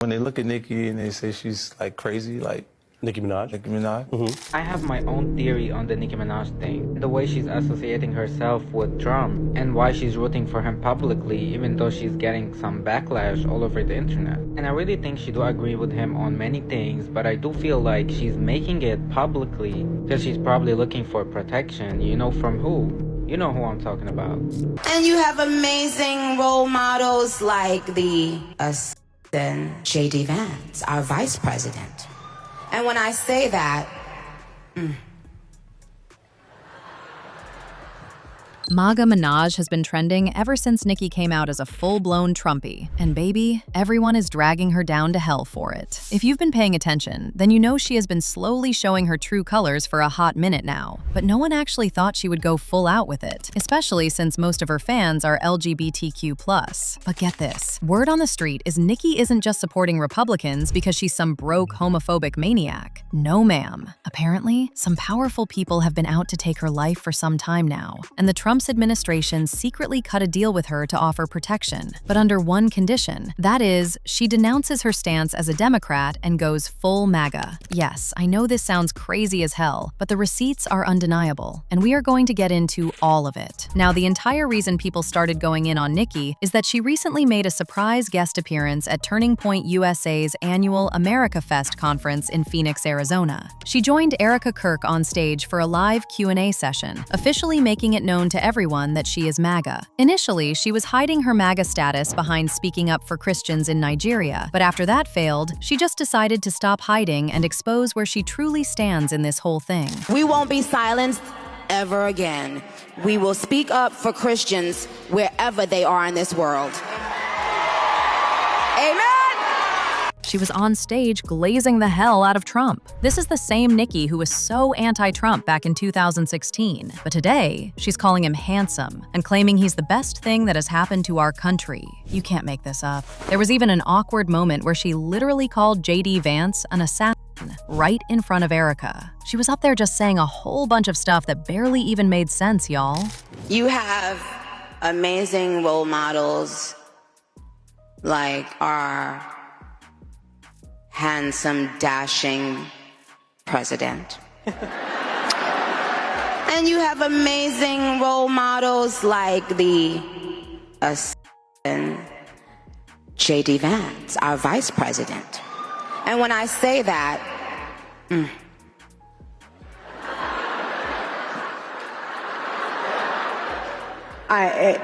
When they look at Nicki and they say she's like crazy, like Nicki Minaj. Nicki Minaj. I have my own theory on the Nicki Minaj thing. The way she's associating herself with Trump and why she's rooting for him publicly even though she's getting some backlash all over the internet. And I really think she do agree with him on many things, but I do feel like she's making it publicly because she's probably looking for protection. You know from who? You know who I'm talking about. And you have amazing role models like the J.D. Vance, our vice president. And when I say that, MAGA Minaj has been trending ever since Nicki came out as a full-blown Trumpie. And baby, everyone is dragging her down to hell for it. If you've been paying attention, then you know she has been slowly showing her true colors for a hot minute now. But no one actually thought she would go full out with it, especially since most of her fans are LGBTQ+. But get this, word on the street is Nicki isn't just supporting Republicans because she's some broke homophobic maniac. No ma'am. Apparently, some powerful people have been out to take her life for some time now, and the Trump's administration secretly cut a deal with her to offer protection, but under one condition. That is, she denounces her stance as a Democrat and goes full MAGA. Yes, I know this sounds crazy as hell, but the receipts are undeniable, and we are going to get into all of it. Now, the entire reason people started going in on Nicki is that she recently made a surprise guest appearance at Turning Point USA's annual America Fest conference in Phoenix, Arizona. She joined Erica Kirk on stage for a live Q&A session, officially making it known to everyone that she is MAGA. Initially, she was hiding her MAGA status behind speaking up for Christians in Nigeria, but after that failed, she just decided to stop hiding and expose where she truly stands in this whole thing. we won't be silenced ever again. We will speak up for Christians wherever they are in this world. Amen. She was on stage glazing the hell out of Trump. This is the same Nicki who was so anti-Trump back in 2016. But today, she's calling him handsome and claiming he's the best thing that has happened to our country. You can't make this up. There was even an awkward moment where she literally called J.D. Vance an assassin right in front of Erica. She was up there just saying a whole bunch of stuff that barely even made sense, y'all. You have amazing role models like our handsome, dashing president. And you have amazing role models like the J.D. Vance, our vice president. And when I say that,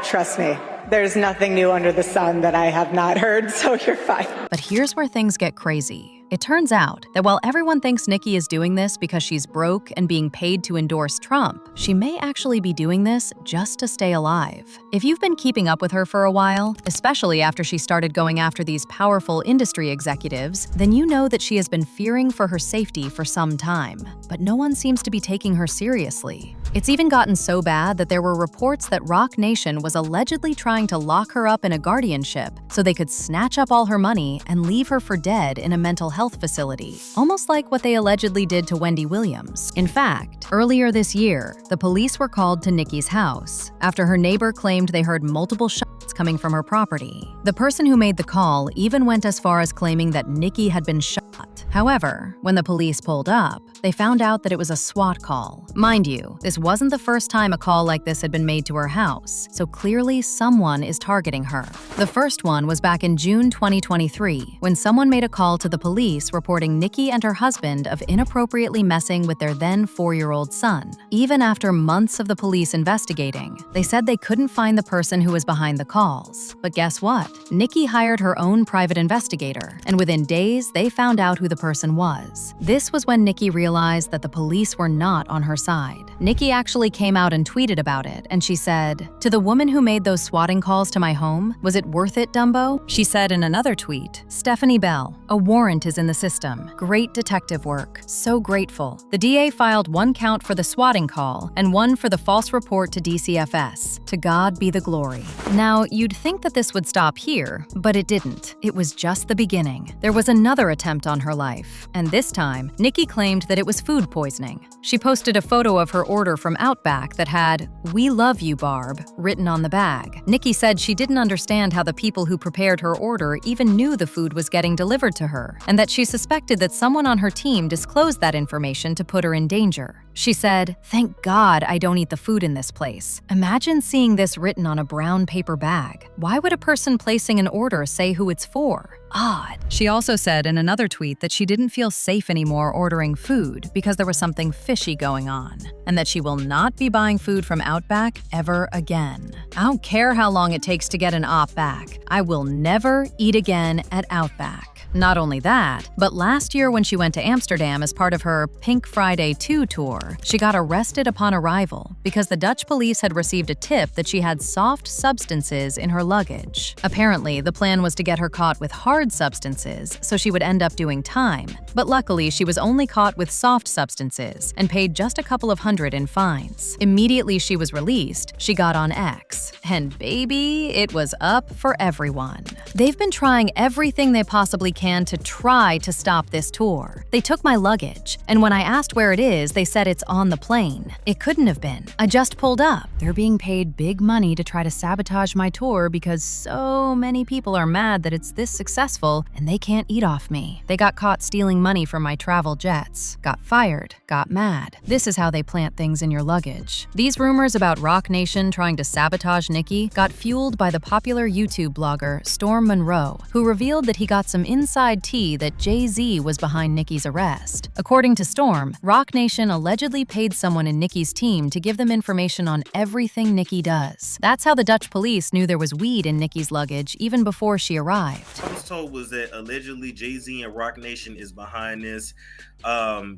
trust me, there's nothing new under the sun that I have not heard, so you're fine. But here's where things get crazy. It turns out that while everyone thinks Nicki is doing this because she's broke and being paid to endorse Trump, she may actually be doing this just to stay alive. If you've been keeping up with her for a while, especially after she started going after these powerful industry executives, then you know that she has been fearing for her safety for some time. But no one seems to be taking her seriously. It's even gotten so bad that there were reports that Roc Nation was allegedly trying to lock her up in a guardianship so they could snatch up all her money and leave her for dead in a mental health facility, almost like what they allegedly did to Wendy Williams. In fact, earlier this year, the police were called to Nicki's house after her neighbor claimed they heard multiple shots coming from her property. The person who made the call even went as far as claiming that Nicki had been shot. However, when the police pulled up, they found out that it was a SWAT call. Mind you, this wasn't the first time a call like this had been made to her house, so clearly someone is targeting her. The first one was back in June 2023, when someone made a call to the police reporting Nicki and her husband of inappropriately messing with their then 4-year-old son. Even after months of the police investigating, they said they couldn't find the person who was behind the calls. But guess what? Nicki hired her own private investigator, and within days, they found out who the person was. This was when Nicki realized that the police were not on her side. Nicki actually came out and tweeted about it, and she said, "To the woman who made those swatting calls to my home, was it worth it, Dumbo?" She said in another tweet, "Stephanie Bell, a warrant is in the system. Great detective work. So grateful. The DA filed 1 count for the swatting call and 1 for the false report to DCFS. To God be the glory." Now, you'd think that this would stop here, but it didn't. It was just the beginning. There was another attempt on her life, and this time, Nicki claimed that it was food poisoning. She posted a photo of her order from Outback that had, "We love you, Barb," written on the bag. Nicki said she didn't understand how the people who prepared her order even knew the food was getting delivered to her, and that she suspected that someone on her team disclosed that information to put her in danger. She said, "Thank God I don't eat the food in this place. Imagine seeing this written on a brown paper bag. Why would a person placing an order say who it's for? Odd." She also said in another tweet that she didn't feel safe anymore ordering food because there was something fishy going on, and that she will not be buying food from Outback ever again. "I don't care how long it takes to get an op back. I will never eat again at Outback." Not only that, but last year when she went to Amsterdam as part of her Pink Friday 2 tour, she got arrested upon arrival because the Dutch police had received a tip that she had soft substances in her luggage. Apparently, the plan was to get her caught with hard substances so she would end up doing time, but luckily she was only caught with soft substances and paid just a couple of hundred in fines. Immediately she was released, she got on X, and baby, it was up for everyone. They've been trying everything they possibly can to try to stop this tour. They took my luggage, and when I asked where it is, they said it's on the plane. It couldn't have been. I just pulled up. They're being paid big money to try to sabotage my tour because so many people are mad that it's this successful and they can't eat off me. They got caught stealing money from my travel jets, got fired, got mad. This is how they plant things in your luggage. These rumors about Rock Nation trying to sabotage Nicki got fueled by the popular YouTube blogger Storm Monroe, who revealed that he got some inside tea that Jay-Z was behind Nicki's arrest. According to Storm, Rock Nation allegedly paid someone in Nicki's team to give them information on everything Nicki does. That's how the Dutch police knew there was weed in Nicki's luggage even before she arrived. I was told was that allegedly Jay-Z and Rock Nation is behind this.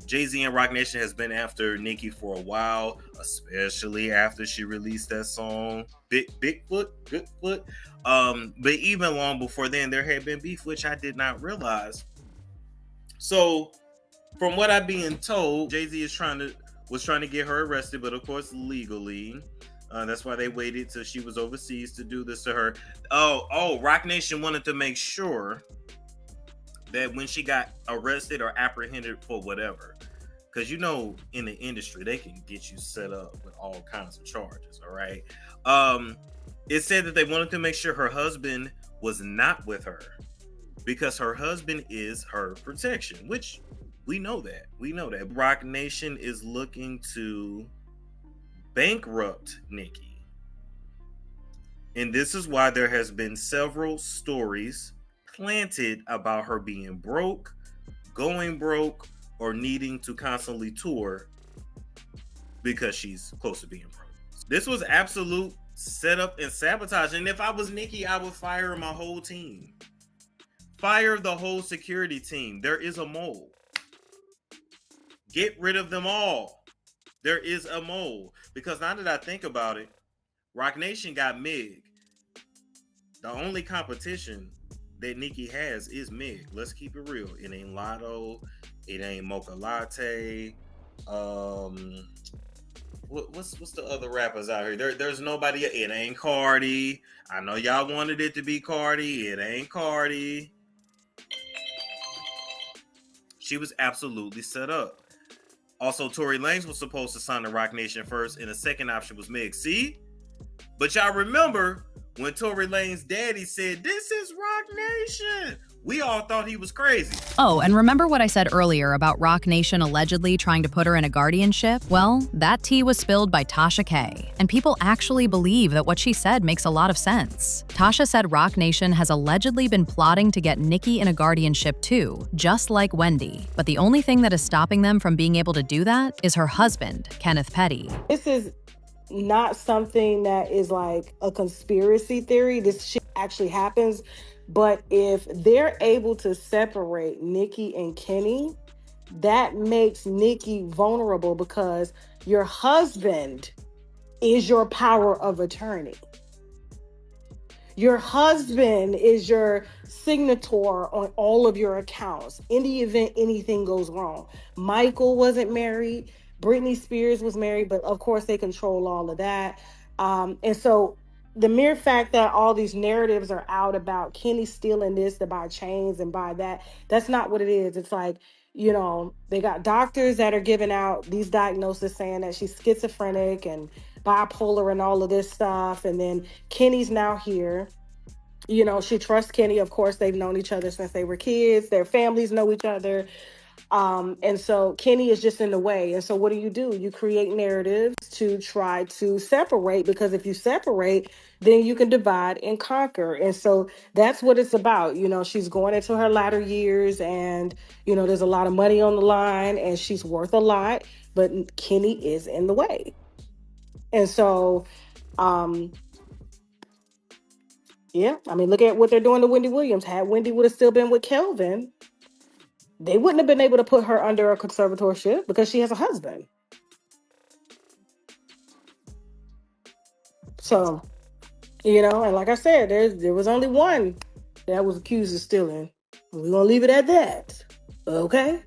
Jay-Z and Rock Nation has been after Nicki for a while, especially after she released that song Bigfoot. But even long before then, there had been beef, which I did not realize. So, from what I'm being told, Jay-Z was trying to get her arrested, but of course legally. That's why they waited till she was overseas to do this to her. Rock Nation wanted to make sure that when she got arrested or apprehended for whatever, because you know in the industry they can get you set up with all kinds of charges. All right. It said that they wanted to make sure her husband was not with her because her husband is her protection, which we know that. Rock Nation is looking to bankrupt Nicki. And this is why there has been several stories planted about her being broke, going broke, or needing to constantly tour because she's close to being broke. This was absolute setup and sabotage. And if I was Nicki, I would fire my whole team. Fire the whole security team. There is a mole. Get rid of them all. There is a mole. Because now that I think about it, Rock Nation got Meg. The only competition that Nicki has is Meg. Let's keep it real. It ain't Lotto. It ain't Mocha Latte. What's the other rappers out here? There's nobody. It ain't Cardi. I know y'all wanted it to be Cardi. It ain't Cardi. She was absolutely set up. Also, Tory Lanez was supposed to sign the Rock Nation first, and the second option was Meg. See? But y'all remember when Tory Lanez's daddy said, "This is Rock Nation," we all thought he was crazy. Oh, and remember what I said earlier about Rock Nation allegedly trying to put her in a guardianship? Well, that tea was spilled by Tasha K, and people actually believe that what she said makes a lot of sense. Tasha said Rock Nation has allegedly been plotting to get Nicki in a guardianship too, just like Wendy. But the only thing that is stopping them from being able to do that is her husband, Kenneth Petty. This is not something that is like a conspiracy theory. This shit actually happens. But if they're able to separate Nicki and Kenny, that makes Nicki vulnerable because your husband is your power of attorney. Your husband is your signator on all of your accounts in the event anything goes wrong. Michael wasn't married. Britney Spears was married, but of course they control all of that. And so the mere fact that all these narratives are out about Kenny stealing this to buy chains and buy that, that's not what it is. It's like, they got doctors that are giving out these diagnoses saying that she's schizophrenic and bipolar and all of this stuff. And then Kenny's now here. She trusts Kenny. Of course, they've known each other since they were kids. Their families know each other. And so Kenny is just in the way. And so what do? You create narratives to try to separate, because if you separate, then you can divide and conquer. And so that's what it's about. She's going into her latter years, and, there's a lot of money on the line and she's worth a lot, but Kenny is in the way. And so, yeah, I mean, look at what they're doing to Wendy Williams. Had Wendy would have still been with Kelvin, they wouldn't have been able to put her under a conservatorship because she has a husband. So, and like I said, there was only one that was accused of stealing. We're going to leave it at that. Okay?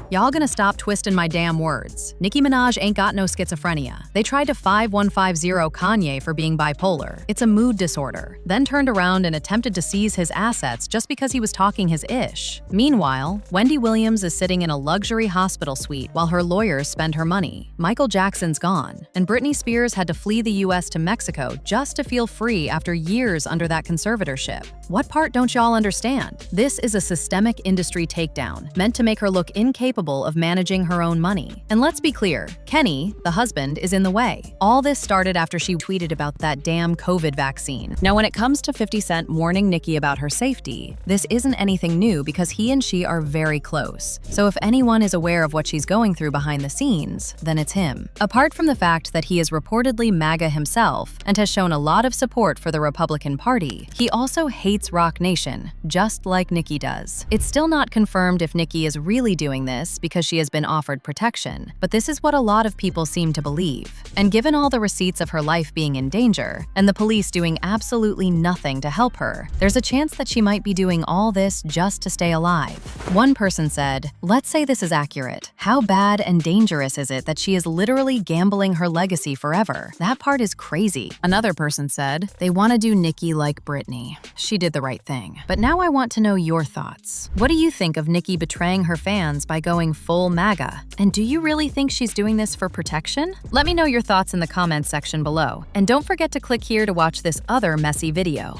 Y'all gonna stop twisting my damn words. Nicki Minaj ain't got no schizophrenia. They tried to 5150 Kanye for being bipolar. It's a mood disorder. Then turned around and attempted to seize his assets just because he was talking his ish. Meanwhile, Wendy Williams is sitting in a luxury hospital suite while her lawyers spend her money. Michael Jackson's gone, and Britney Spears had to flee the US to Mexico just to feel free after years under that conservatorship. What part don't y'all understand? This is a systemic industry takedown, meant to make her look incapable of managing her own money. And let's be clear, Kenny, the husband, is in the way. All this started after she tweeted about that damn COVID vaccine. Now, when it comes to 50 Cent warning Nicki about her safety, this isn't anything new because he and she are very close. So if anyone is aware of what she's going through behind the scenes, then it's him. Apart from the fact that he is reportedly MAGA himself and has shown a lot of support for the Republican Party, he also hates Rock Nation, just like Nicki does. It's still not confirmed if Nicki is really doing this because she has been offered protection, but this is what a lot of people seem to believe. And given all the receipts of her life being in danger, and the police doing absolutely nothing to help her, there's a chance that she might be doing all this just to stay alive. One person said, "Let's say this is accurate. How bad and dangerous is it that she is literally gambling her legacy forever? That part is crazy." Another person said, "They want to do Nicki like Britney. She did the right thing." But now I want to know your thoughts. What do you think of Nicki betraying her fans by going full MAGA? And do you really think she's doing this for protection? Let me know your thoughts in the comments section below. And don't forget to click here to watch this other messy video.